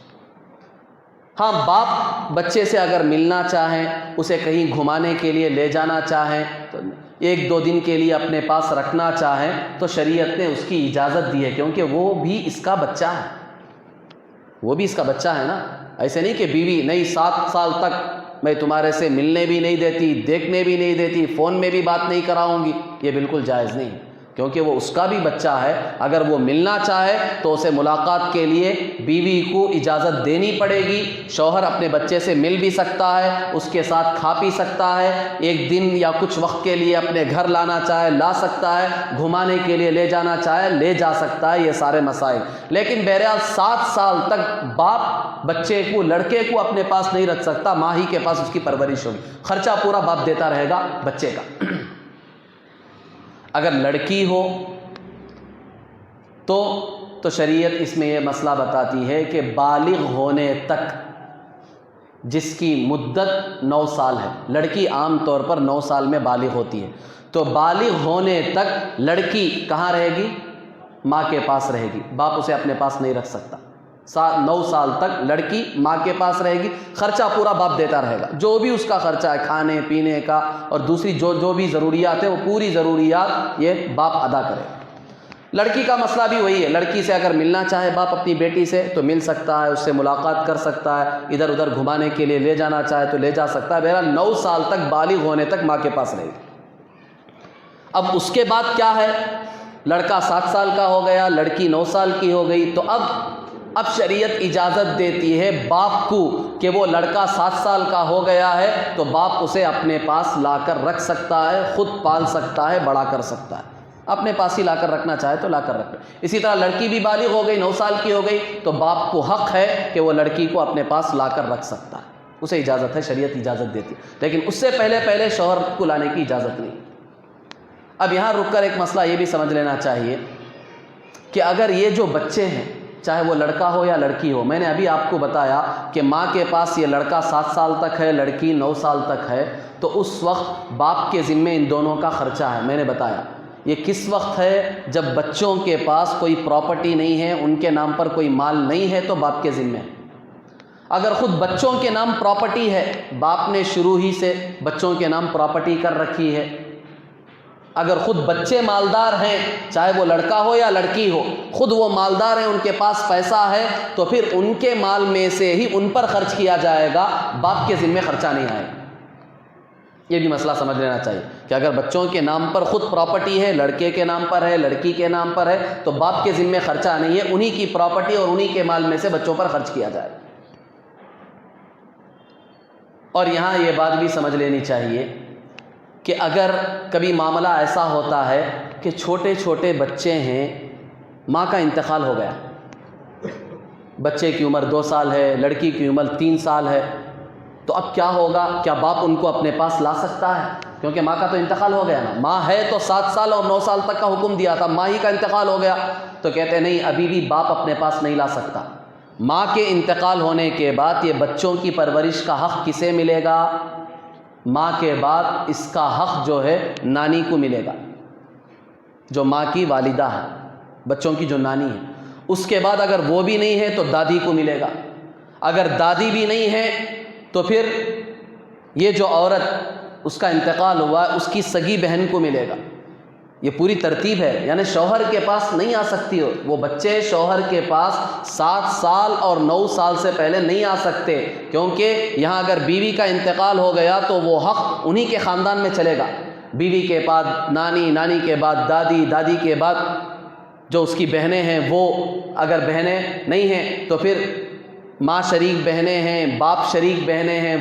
ہاں، باپ بچے سے اگر ملنا چاہیں، اسے کہیں گھمانے کے لیے لے جانا چاہیں، تو 1-2 دن کے لیے اپنے پاس رکھنا چاہیں تو شریعت نے اس کی اجازت دی ہے، کیونکہ وہ بھی اس کا بچہ ہے، وہ بھی اس کا بچہ ہے نا۔ ایسے نہیں کہ بیوی نہیں 7 سال تک میں تمہارے سے ملنے بھی نہیں دیتی، دیکھنے بھی نہیں دیتی، فون میں بھی بات نہیں کراؤں گی، یہ بالکل جائز نہیں، کیونکہ وہ اس کا بھی بچہ ہے۔ اگر وہ ملنا چاہے تو اسے ملاقات کے لیے بیوی کو اجازت دینی پڑے گی۔ شوہر اپنے بچے سے مل بھی سکتا ہے، اس کے ساتھ کھا پی سکتا ہے، 1 دن یا کچھ وقت کے لیے اپنے گھر لانا چاہے لا سکتا ہے، گھمانے کے لیے لے جانا چاہے لے جا سکتا ہے، یہ سارے مسائل۔ لیکن بہرحال 7 سال تک باپ بچے کو، لڑکے کو اپنے پاس نہیں رکھ سکتا، ماں ہی کے پاس اس کی پرورش ہوگی، خرچہ پورا باپ دیتا رہے گا بچے کا۔ اگر لڑکی ہو تو شریعت اس میں یہ مسئلہ بتاتی ہے کہ بالغ ہونے تک جس کی مدت 9 سال ہے. لڑکی عام طور پر 9 سال میں بالغ ہوتی ہے. تو بالغ ہونے تک لڑکی کہاں رہے گی؟ ماں کے پاس رہے گی. باپ اسے اپنے پاس نہیں رکھ سکتا. 9 سال تک لڑکی ماں کے پاس رہے گی. خرچہ پورا باپ دیتا رہے گا. جو بھی اس کا خرچہ ہے کھانے پینے کا اور دوسری جو بھی ضروریات ہیں وہ پوری ضروریات یہ باپ ادا کرے. لڑکی کا مسئلہ بھی وہی ہے. لڑکی سے اگر ملنا چاہے باپ اپنی بیٹی سے تو مل سکتا ہے, اس سے ملاقات کر سکتا ہے, ادھر ادھر گھمانے کے لیے لے جانا چاہے تو لے جا سکتا ہے. بہرحال 9 سال تک بالغ ہونے تک ماں کے پاس رہے گی. اب اس کے بعد کیا ہے؟ لڑکا 7 سال کا ہو گیا, لڑکی 9 سال کی ہو گئی. تو اب شریعت اجازت دیتی ہے باپ کو کہ وہ لڑکا 7 سال کا ہو گیا ہے تو باپ اسے اپنے پاس لا کر رکھ سکتا ہے, خود پال سکتا ہے, بڑا کر سکتا ہے. اپنے پاس ہی لا کر رکھنا چاہے تو لا کر رکھے. اسی طرح لڑکی بھی بالغ ہو گئی, 9 سال کی ہو گئی تو باپ کو حق ہے کہ وہ لڑکی کو اپنے پاس لا کر رکھ سکتا ہے. اسے اجازت ہے, شریعت اجازت دیتی. لیکن اس سے پہلے شوہر کو لانے کی اجازت نہیں. اب یہاں رک کر ایک مسئلہ یہ بھی سمجھ لینا چاہیے کہ اگر یہ جو بچے ہیں چاہے وہ لڑکا ہو یا لڑکی ہو, میں نے ابھی آپ کو بتایا کہ ماں کے پاس یہ لڑکا 7 سال تک ہے, لڑکی 9 سال تک ہے, تو اس وقت باپ کے ذمے ان دونوں کا خرچہ ہے. میں نے بتایا یہ کس وقت ہے؟ جب بچوں کے پاس کوئی پراپرٹی نہیں ہے, ان کے نام پر کوئی مال نہیں ہے تو باپ کے ذمے. اگر خود بچوں کے نام پراپرٹی ہے, باپ نے شروع ہی سے بچوں کے نام پراپرٹی کر رکھی ہے, اگر خود بچے مالدار ہیں چاہے وہ لڑکا ہو یا لڑکی ہو, خود وہ مالدار ہیں, ان کے پاس پیسہ ہے, تو پھر ان کے مال میں سے ہی ان پر خرچ کیا جائے گا, باپ کے ذمے خرچہ نہیں آئے. یہ بھی مسئلہ سمجھ لینا چاہیے کہ اگر بچوں کے نام پر خود پراپرٹی ہے, لڑکے کے نام پر ہے, لڑکی کے نام پر ہے, تو باپ کے ذمے خرچہ نہیں ہے, انہی کی پراپرٹی اور انہی کے مال میں سے بچوں پر خرچ کیا جائے. اور یہاں یہ بات بھی سمجھ لینی چاہیے کہ اگر کبھی معاملہ ایسا ہوتا ہے کہ چھوٹے چھوٹے بچے ہیں, ماں کا انتقال ہو گیا, بچے کی عمر 2 سال ہے, لڑکی کی عمر 3 سال ہے, تو اب کیا ہوگا؟ کیا باپ ان کو اپنے پاس لا سکتا ہے؟ کیونکہ ماں کا تو انتقال ہو گیا نا. ماں ہے تو 7 سال اور 9 سال تک کا حکم دیا تھا, ماں ہی کا انتقال ہو گیا, تو کہتے نہیں ابھی بھی باپ اپنے پاس نہیں لا سکتا. ماں کے انتقال ہونے کے بعد یہ بچوں کی پرورش کا حق کسے ملے گا؟ ماں کے بعد اس کا حق جو ہے نانی کو ملے گا, جو ماں کی والدہ ہے, بچوں کی جو نانی ہے. اس کے بعد اگر وہ بھی نہیں ہے تو دادی کو ملے گا. اگر دادی بھی نہیں ہے تو پھر یہ جو عورت اس کا انتقال ہوا اس کی سگی بہن کو ملے گا. یہ پوری ترتیب ہے, یعنی شوہر کے پاس نہیں آ سکتی ہو. وہ بچے شوہر کے پاس 7 سال اور 9 سال سے پہلے نہیں آ سکتے, کیونکہ یہاں اگر بیوی کا انتقال ہو گیا تو وہ حق انہی کے خاندان میں چلے گا. بیوی کے بعد نانی, نانی کے بعد دادی, دادی کے بعد جو اس کی بہنیں ہیں وہ, اگر بہنیں نہیں ہیں تو پھر ماں شریک بہنیں ہیں, باپ شریک بہنیں ہیں,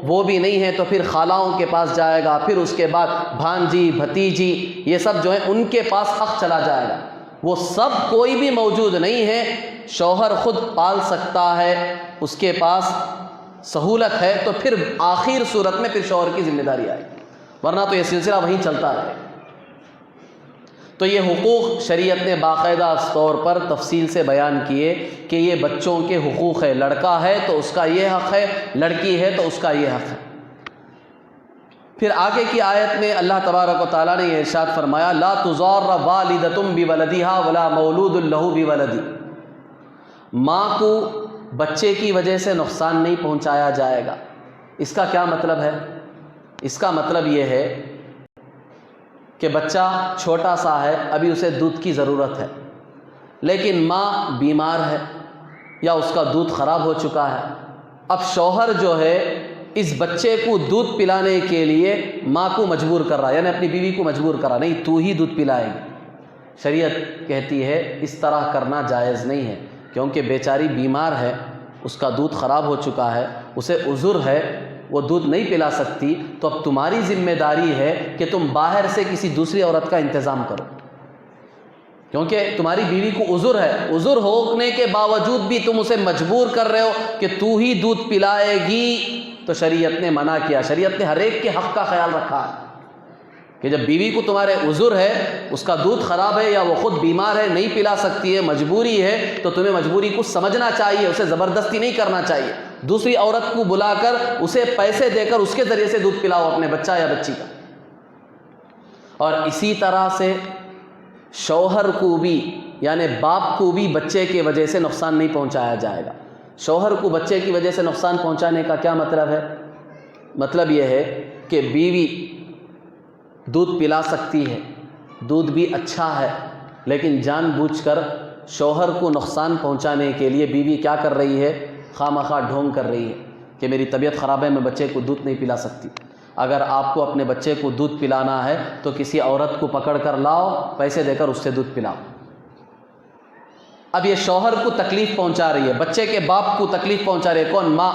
وہ بھی نہیں ہیں تو پھر خالاؤں کے پاس جائے گا. پھر اس کے بعد بھانجی, بھتیجی, یہ سب جو ہیں ان کے پاس حق چلا جائے گا. وہ سب کوئی بھی موجود نہیں ہے, شوہر خود پال سکتا ہے, اس کے پاس سہولت ہے, تو پھر آخر صورت میں پھر شوہر کی ذمہ داری آئے گی, ورنہ تو یہ سلسلہ وہیں چلتا رہے. تو یہ حقوق شریعت نے باقاعدہ طور پر تفصیل سے بیان کیے کہ یہ بچوں کے حقوق ہے. لڑکا ہے تو اس کا یہ حق ہے, لڑکی ہے تو اس کا یہ حق ہے. پھر آگے کی آیت میں اللہ تبارک و تعالیٰ نے یہ ارشاد فرمایا, لا تضار والدۃ بولدها ولا مولود له بولدہ. ماں کو بچے کی وجہ سے نقصان نہیں پہنچایا جائے گا. اس کا کیا مطلب ہے؟ اس کا مطلب یہ ہے کہ بچہ چھوٹا سا ہے, ابھی اسے دودھ کی ضرورت ہے, لیکن ماں بیمار ہے یا اس کا دودھ خراب ہو چکا ہے. اب شوہر جو ہے اس بچے کو دودھ پلانے کے لیے ماں کو مجبور کر رہا ہے, یعنی اپنی بیوی کو مجبور کر رہا, نہیں تو ہی دودھ پلائے گی. شریعت کہتی ہے اس طرح کرنا جائز نہیں ہے, کیونکہ بیچاری بیمار ہے, اس کا دودھ خراب ہو چکا ہے, اسے عذر ہے, وہ دودھ نہیں پلا سکتی. تو اب تمہاری ذمہ داری ہے کہ تم باہر سے کسی دوسری عورت کا انتظام کرو, کیونکہ تمہاری بیوی کو عذر ہے. عذر ہونے کے باوجود بھی تم اسے مجبور کر رہے ہو کہ تو ہی دودھ پلائے گی, تو شریعت نے منع کیا. شریعت نے ہر ایک کے حق کا خیال رکھا ہے کہ جب بیوی کو تمہارے عذر ہے, اس کا دودھ خراب ہے یا وہ خود بیمار ہے, نہیں پلا سکتی ہے, مجبوری ہے, تو تمہیں مجبوری کو سمجھنا چاہیے, اسے زبردستی نہیں کرنا چاہیے. دوسری عورت کو بلا کر اسے پیسے دے کر اس کے ذریعے سے دودھ پلاؤ اپنے بچہ یا بچی کا. اور اسی طرح سے شوہر کو بھی یعنی باپ کو بھی بچے کی وجہ سے نقصان نہیں پہنچایا جائے گا. شوہر کو بچے کی وجہ سے نقصان پہنچانے کا کیا مطلب ہے؟ مطلب یہ ہے کہ بیوی دودھ پلا سکتی ہے، دودھ بھی اچھا ہے، لیکن جان بوجھ کر شوہر کو نقصان پہنچانے کے لیے بیوی کیا کر رہی ہے؟ خواہ مخواہ ڈھونگ کر رہی ہے کہ میری طبیعت خراب ہے، میں بچے کو دودھ نہیں پلا سکتی. اگر آپ کو اپنے بچے کو دودھ پلانا ہے تو کسی عورت کو پکڑ کر لاؤ، پیسے دے کر اس سے دودھ پلاؤ. اب یہ شوہر کو تکلیف پہنچا رہی ہے، بچے کے باپ کو تکلیف پہنچا رہی ہے. کون؟ ماں.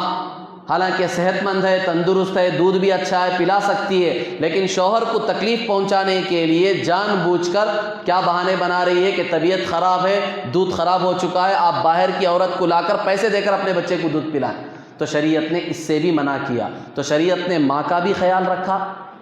حالانکہ صحت مند ہے، تندرست ہے، دودھ بھی اچھا ہے، پلا سکتی ہے، لیکن شوہر کو تکلیف پہنچانے کے لیے جان بوجھ کر کیا بہانے بنا رہی ہے کہ طبیعت خراب ہے، دودھ خراب ہو چکا ہے، آپ باہر کی عورت کو لا کر پیسے دے کر اپنے بچے کو دودھ پلائیں. تو شریعت نے اس سے بھی منع کیا. تو شریعت نے ماں کا بھی خیال رکھا،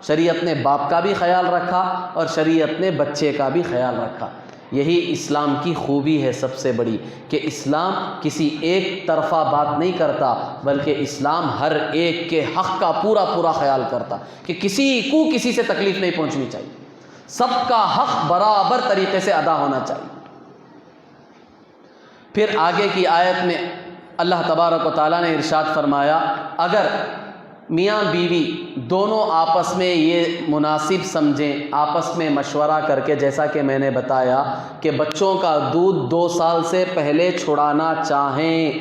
شریعت نے باپ کا بھی خیال رکھا، اور شریعت نے بچے کا بھی خیال رکھا. یہی اسلام کی خوبی ہے سب سے بڑی، کہ اسلام کسی ایک طرفہ بات نہیں کرتا، بلکہ اسلام ہر ایک کے حق کا پورا پورا خیال کرتا کہ کسی کو کسی سے تکلیف نہیں پہنچنی چاہیے، سب کا حق برابر طریقے سے ادا ہونا چاہیے. پھر آگے کی آیت میں اللہ تبارک و تعالیٰ نے ارشاد فرمایا، اگر میاں بیوی دونوں آپس میں یہ مناسب سمجھیں، آپس میں مشورہ کر کے، جیسا کہ میں نے بتایا کہ بچوں کا دودھ 2 سال سے پہلے چھڑانا چاہیں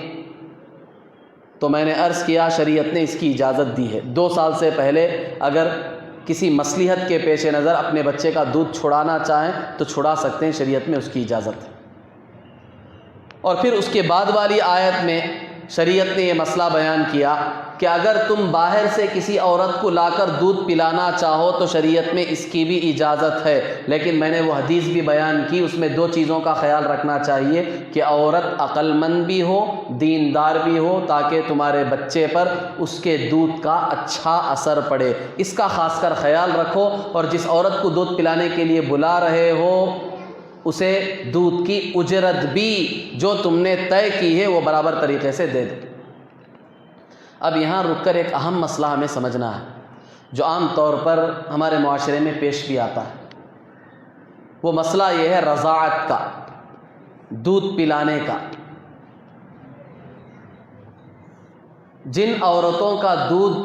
تو میں نے عرض کیا شریعت نے اس کی اجازت دی ہے. 2 سال سے پہلے اگر کسی مصلحت کے پیش نظر اپنے بچے کا دودھ چھڑانا چاہیں تو چھڑا سکتے ہیں، شریعت میں اس کی اجازت ہے. اور پھر اس کے بعد والی آیت میں شریعت نے یہ مسئلہ بیان کیا کہ اگر تم باہر سے کسی عورت کو لا کر دودھ پلانا چاہو تو شریعت میں اس کی بھی اجازت ہے. لیکن میں نے وہ حدیث بھی بیان کی، اس میں 2 چیزوں کا خیال رکھنا چاہیے کہ عورت عقل مند بھی ہو، دیندار بھی ہو، تاکہ تمہارے بچے پر اس کے دودھ کا اچھا اثر پڑے. اس کا خاص کر خیال رکھو، اور جس عورت کو دودھ پلانے کے لیے بلا رہے ہو اسے دودھ کی اجرت بھی جو تم نے طے کی ہے وہ برابر طریقے سے دے دو. اب یہاں رک کر ایک اہم مسئلہ ہمیں سمجھنا ہے جو عام طور پر ہمارے معاشرے میں پیش بھی آتا ہے. وہ مسئلہ یہ ہے رضاعت کا، دودھ پلانے کا. جن عورتوں کا دودھ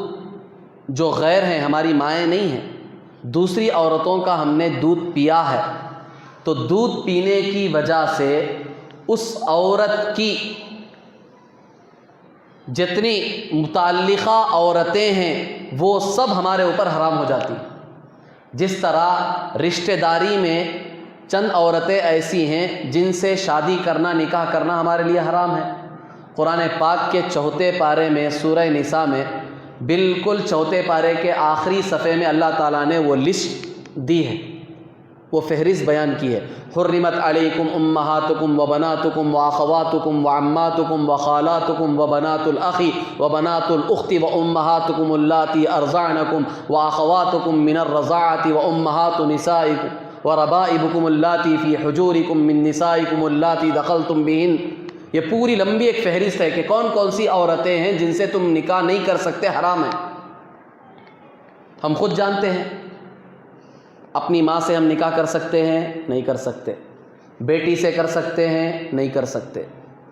جو غیر ہیں، ہماری مائیں نہیں ہیں، دوسری عورتوں کا ہم نے دودھ پیا ہے، تو دودھ پینے کی وجہ سے اس عورت کی جتنی متعلقہ عورتیں ہیں وہ سب ہمارے اوپر حرام ہو جاتی ہیں. جس طرح رشتہ داری میں چند عورتیں ایسی ہیں جن سے شادی کرنا، نکاح کرنا ہمارے لیے حرام ہے. قرآن پاک کے 4 پارے میں سورہ نساء میں بالکل 4 پارے کے آخری صفحے میں اللہ تعالیٰ نے وہ لسٹ دی ہے، وہ فہرست بیان کی ہے. حرمت علیکم امہاتکم وبناتکم واخواتکم وعماتکم وخالاتکم وبنات الاخی وبنات الاخت وامہاتکم اللاتی ارضعنکم واخواتکم من الرضاعۃ وامہات نسائکم وربائبکم اللاتی فی حجورکم من نسائکم اللاتی دخلتم بہن. یہ پوری لمبی ایک فہرست ہے کہ کون کون سی عورتیں ہیں جن سے تم نکاح نہیں کر سکتے، حرام ہیں. ہم خود جانتے ہیں، اپنی ماں سے ہم نکاح کر سکتے ہیں؟ نہیں کر سکتے. بیٹی سے کر سکتے ہیں؟ نہیں کر سکتے.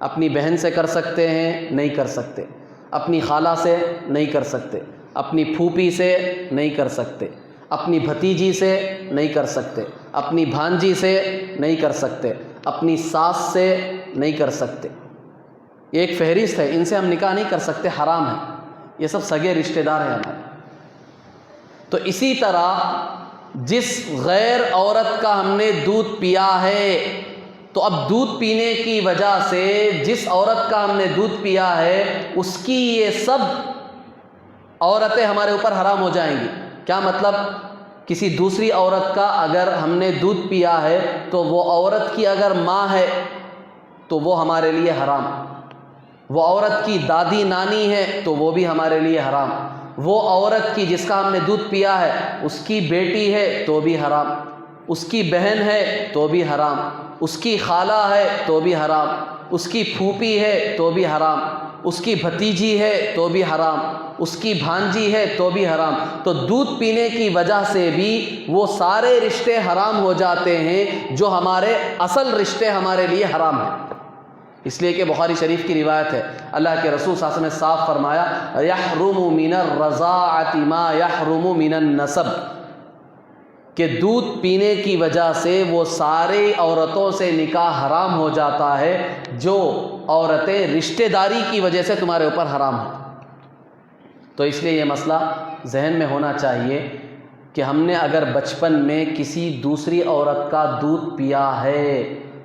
اپنی بہن سے کر سکتے ہیں؟ نہیں کر سکتے. اپنی خالہ سے نہیں کر سکتے. اپنی پھوپھی سے نہیں کر سکتے. اپنی بھتیجی سے نہیں کر سکتے. اپنی بھانجی سے نہیں کر سکتے. اپنی ساس سے نہیں کر سکتے. ایک فہرست ہے، ان سے ہم نکاح نہیں کر سکتے، حرام ہے. یہ سب سگے رشتہ دار ہیں ہمارے. تو اسی طرح جس غیر عورت کا ہم نے دودھ پیا ہے، تو اب دودھ پینے کی وجہ سے جس عورت کا ہم نے دودھ پیا ہے اس کی یہ سب عورتیں ہمارے اوپر حرام ہو جائیں گی. کیا مطلب؟ کسی دوسری عورت کا اگر ہم نے دودھ پیا ہے تو وہ عورت کی اگر ماں ہے تو وہ ہمارے لیے حرام. وہ عورت کی دادی نانی ہے تو وہ بھی ہمارے لیے حرام. وہ عورت کی جس کا ہم نے دودھ پیا ہے اس کی بیٹی ہے تو بھی حرام، اس کی بہن ہے تو بھی حرام، اس کی خالہ ہے تو بھی حرام، اس کی پھوپھی ہے تو بھی حرام. اس کی بھتیجی ہے تو بھی حرام، اس کی بھانجی ہے تو بھی حرام۔ تو دودھ پینے کی وجہ سے بھی وہ سارے رشتے حرام ہو جاتے ہیں جو ہمارے اصل رشتے ہمارے لیے حرام ہیں۔ اس لیے کہ بخاری شریف کی روایت ہے، اللہ کے رسول صلی اللہ علیہ وسلم نے صاف فرمایا یحرم من الرضاعۃ ما یحرم من النسب، کہ دودھ پینے کی وجہ سے وہ ساری عورتوں سے نکاح حرام ہو جاتا ہے جو عورتیں رشتہ داری کی وجہ سے تمہارے اوپر حرام ہیں۔ تو اس لیے یہ مسئلہ ذہن میں ہونا چاہیے کہ ہم نے اگر بچپن میں کسی دوسری عورت کا دودھ پیا ہے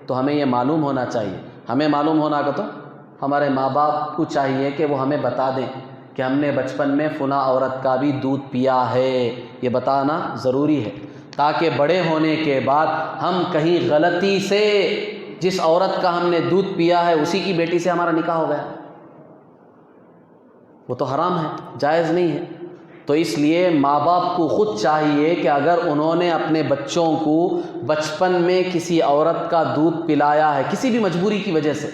تو ہمیں یہ معلوم ہونا چاہیے۔ ہمیں معلوم ہونا کہ تو ہمارے ماں باپ کو چاہیے کہ وہ ہمیں بتا دیں کہ ہم نے بچپن میں فلاں عورت کا بھی دودھ پیا ہے، یہ بتانا ضروری ہے، تاکہ بڑے ہونے کے بعد ہم کہیں غلطی سے جس عورت کا ہم نے دودھ پیا ہے اسی کی بیٹی سے ہمارا نکاح ہو گیا، وہ تو حرام ہے، جائز نہیں ہے۔ تو اس لیے ماں باپ کو خود چاہیے کہ اگر انہوں نے اپنے بچوں کو بچپن میں کسی عورت کا دودھ پلایا ہے، کسی بھی مجبوری کی وجہ سے،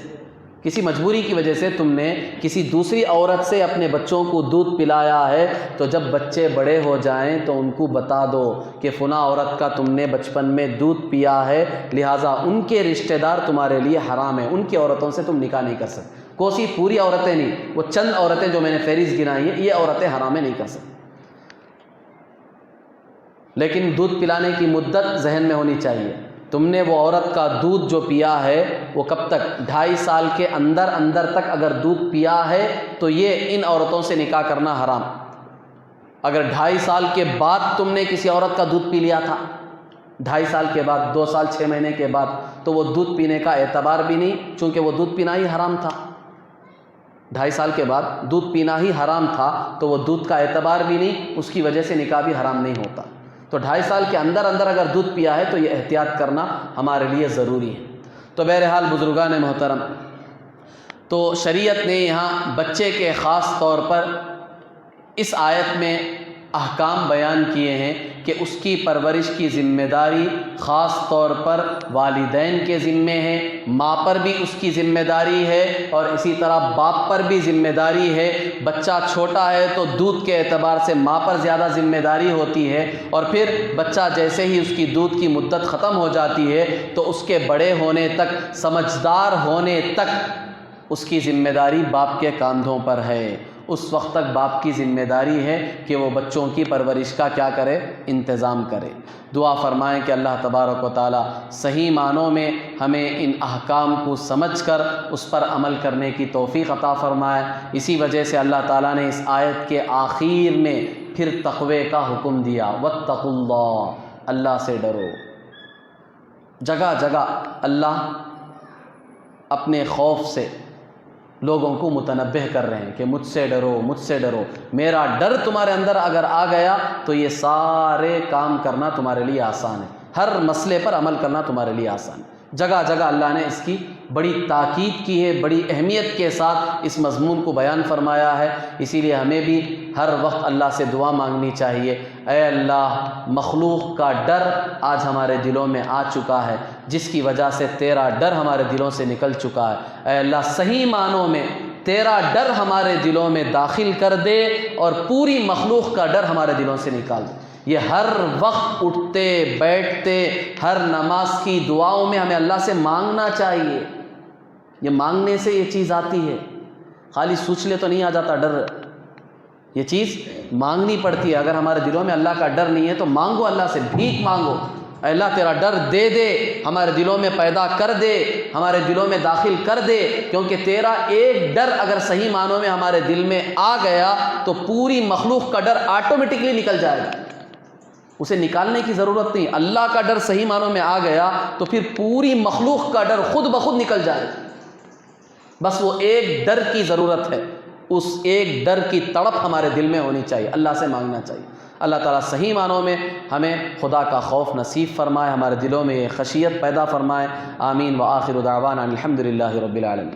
کسی مجبوری کی وجہ سے تم نے کسی دوسری عورت سے اپنے بچوں کو دودھ پلایا ہے، تو جب بچے بڑے ہو جائیں تو ان کو بتا دو کہ فلاں عورت کا تم نے بچپن میں دودھ پیا ہے، لہٰذا ان کے رشتہ دار تمہارے لیے حرام ہیں، ان کی عورتوں سے تم نکاح نہیں کر سکتے۔ کوسی پوری عورتیں نہیں، وہ چند عورتیں جو میں نے فہرست گنائی ہیں، یہ عورتیں حرام نہیں کر سکتی۔ لیکن دودھ پلانے کی مدت ذہن میں ہونی چاہیے۔ تم نے وہ عورت کا دودھ جو پیا ہے وہ کب تک، 2.5 سال کے اندر تک اگر دودھ پیا ہے تو یہ ان عورتوں سے نکاح کرنا حرام۔ اگر 2.5 سال کے بعد تم نے کسی عورت کا دودھ پی لیا تھا، 2.5 سال کے بعد، 2 سال 6 مہینے کے بعد، تو وہ دودھ پینے کا اعتبار بھی نہیں، چونکہ وہ دودھ پینا ہی حرام تھا۔ 2.5 سال کے بعد دودھ پینا ہی حرام تھا تو وہ دودھ کا اعتبار بھی نہیں، اس کی وجہ سے نکاح بھی حرام نہیں ہوتا۔ تو 2.5 سال کے اندر اگر دودھ پیا ہے تو یہ احتیاط کرنا ہمارے لیے ضروری ہے۔ تو بہرحال بزرگان محترم، تو شریعت نے یہاں بچے کے خاص طور پر اس آیت میں احکام بیان کیے ہیں کہ اس کی پرورش کی ذمہ داری خاص طور پر والدین کے ذمے ہے، ماں پر بھی اس کی ذمہ داری ہے اور اسی طرح باپ پر بھی ذمہ داری ہے۔ بچہ چھوٹا ہے تو دودھ کے اعتبار سے ماں پر زیادہ ذمہ داری ہوتی ہے، اور پھر بچہ جیسے ہی اس کی دودھ کی مدت ختم ہو جاتی ہے تو اس کے بڑے ہونے تک، سمجھدار ہونے تک اس کی ذمہ داری باپ کے کاندھوں پر ہے۔ اس وقت تک باپ کی ذمہ داری ہے کہ وہ بچوں کی پرورش کا کیا کرے، انتظام کرے۔ دعا فرمائیں کہ اللہ تبارک و تعالی صحیح معنوں میں ہمیں ان احکام کو سمجھ کر اس پر عمل کرنے کی توفیق عطا فرمائے۔ اسی وجہ سے اللہ تعالیٰ نے اس آیت کے آخر میں پھر تقوی کا حکم دیا، واتقوا اللہ، اللہ سے ڈرو۔ جگہ جگہ اللہ اپنے خوف سے لوگوں کو متنبہ کر رہے ہیں کہ مجھ سے ڈرو، مجھ سے ڈرو۔ میرا ڈر تمہارے اندر اگر آ گیا تو یہ سارے کام کرنا تمہارے لیے آسان ہے، ہر مسئلے پر عمل کرنا تمہارے لیے آسان ہے۔ جگہ جگہ اللہ نے اس کی بڑی تاکید کی ہے، بڑی اہمیت کے ساتھ اس مضمون کو بیان فرمایا ہے۔ اسی لیے ہمیں بھی ہر وقت اللہ سے دعا مانگنی چاہیے، اے اللہ مخلوق کا ڈر آج ہمارے دلوں میں آ چکا ہے، جس کی وجہ سے تیرا ڈر ہمارے دلوں سے نکل چکا ہے۔ اے اللہ صحیح معنوں میں تیرا ڈر ہمارے دلوں میں داخل کر دے اور پوری مخلوق کا ڈر ہمارے دلوں سے نکال دے۔ یہ ہر وقت اٹھتے بیٹھتے ہر نماز کی دعاؤں میں ہمیں اللہ سے مانگنا چاہیے۔ یہ مانگنے سے یہ چیز آتی ہے، خالی سوچ لے تو نہیں آ جاتا ڈر، یہ چیز مانگنی پڑتی ہے۔ اگر ہمارے دلوں میں اللہ کا ڈر نہیں ہے تو مانگو، اللہ سے بھیک مانگو، اے اللہ تیرا ڈر دے دے، ہمارے دلوں میں پیدا کر دے، ہمارے دلوں میں داخل کر دے، کیونکہ تیرا ایک ڈر اگر صحیح معنوں میں ہمارے دل میں آ گیا تو پوری مخلوق کا ڈر آٹومیٹکلی نکل جائے گا، اسے نکالنے کی ضرورت نہیں۔ اللہ کا ڈر صحیح معنوں میں آ گیا تو پھر پوری مخلوق کا ڈر خود بخود نکل جائے گا۔ بس وہ ایک ڈر کی ضرورت ہے، اس ایک ڈر کی تڑپ ہمارے دل میں ہونی چاہیے، اللہ سے مانگنا چاہیے۔ اللہ تعالیٰ صحیح معنوں میں ہمیں خدا کا خوف نصیب فرمائے، ہمارے دلوں میں یہ خشیت پیدا فرمائے۔ آمین۔ وآخر دعوانا الحمد للہ رب العالمین۔